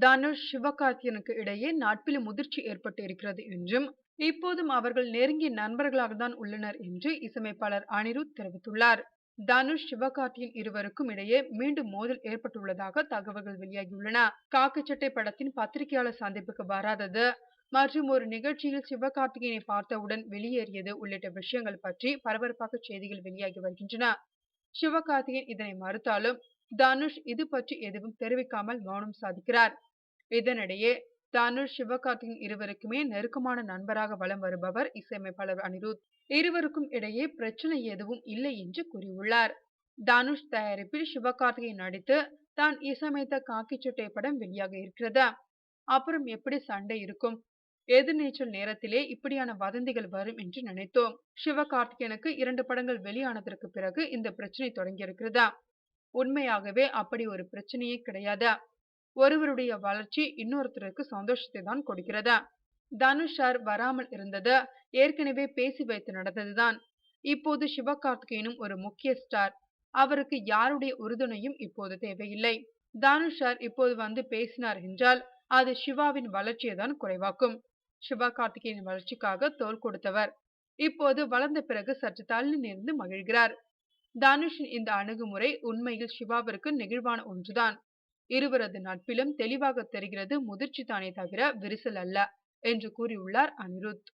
தனுஷ், சிவகார்த்திகேயனுக்கு இடையே நட்பில் முதிர்ச்சி ஏற்பட்டு இருக்கிறது என்றும், இப்போதும் அவர்கள் நெருங்கிய நண்பர்களாக தான் உள்ளனர் என்று இசையமைப்பாளர் அனிருத் தெரிவித்துள்ளார். தனுஷ், சிவகார்த்திகேயன் இருவருக்கும் இடையே மீண்டும் மோதல் ஏற்பட்டுள்ளதாக தகவல்கள் வெளியாகியுள்ளன. காக்கி சட்டை படத்தின் பத்திரிகையாளர் சந்திப்புக்கு வராதது மற்றும் ஒரு நிகழ்ச்சியில் சிவகார்த்திகேயனை பார்த்தவுடன் வெளியேறியது உள்ளிட்ட விஷயங்கள் பற்றி பரபரப்பாக செய்திகள் வெளியாகி வருகின்றன. சிவகார்த்திகேயன் இதனை மறுத்தாலும் தனுஷ் இது பற்றி எதுவும் தெரிவிக்காமல் மௌனம் சாதிக்கிறார். இதனிடையே தனுஷ், சிவகார்த்திகேயன் இருவருக்குமே நெருக்கமான நண்பராக வலம் வருபவர் இசையமைப்பாளர் அனிருத். இருவருக்கும் இடையே பிரச்சனை எதுவும் இல்லை என்று கூறியுள்ளார். தனுஷ் தயாரிப்பில் சிவகார்த்திகேயன் நடித்து தான் இசையமைத்த காக்கி சட்டை படம் வெளியாக இருக்கிறது. அப்புறம் எப்படி சண்டை இருக்கும்? எதிர்நீச்சல் நேரத்திலே இப்படியான வதந்திகள் வரும் என்று நினைத்தோம். சிவகார்த்திகேயனுக்கு 2 படங்கள் வெளியானதற்கு பிறகு இந்த பிரச்சனை தொடங்கியிருக்கிறது. உண்மையாகவே அப்படி ஒரு பிரச்சனையே கிடையாது. ஒருவருடைய வளர்ச்சி இன்னொருத்தருக்கு சந்தோஷத்தை தான் கொடுக்கிறது. தனுஷ் சார் வராமல் இருந்தது ஏற்கனவே பேசி வைத்து நடந்ததுதான். இப்போது சிவகார்த்திகேயனும் ஒரு முக்கிய ஸ்டார். அவருக்கு யாருடைய உறுதுணையும் இப்போது தேவையில்லை. தனுஷ் சார் இப்போது வந்து பேசினார் என்றால் அது சிவாவின் வளர்ச்சியை தான் குறைவாக்கும். சிவகார்த்திகேயன் வளர்ச்சிக்காக தோள் கொடுத்தவர். இப்போது வளர்ந்த பிறகு சற்று தள்ளி நின்று மகிழ்கிறார். தனுஷின் இந்த அணுகுமுறை உண்மையில் சிவாவிற்கு நெகிழ்வான ஒன்றுதான். இருவரது நட்பிலும் தெளிவாக தெரிகிறது முதிர்ச்சி தானே தவிர விரிசல் அல்ல என்று கூறியுள்ளார் அனிருத்.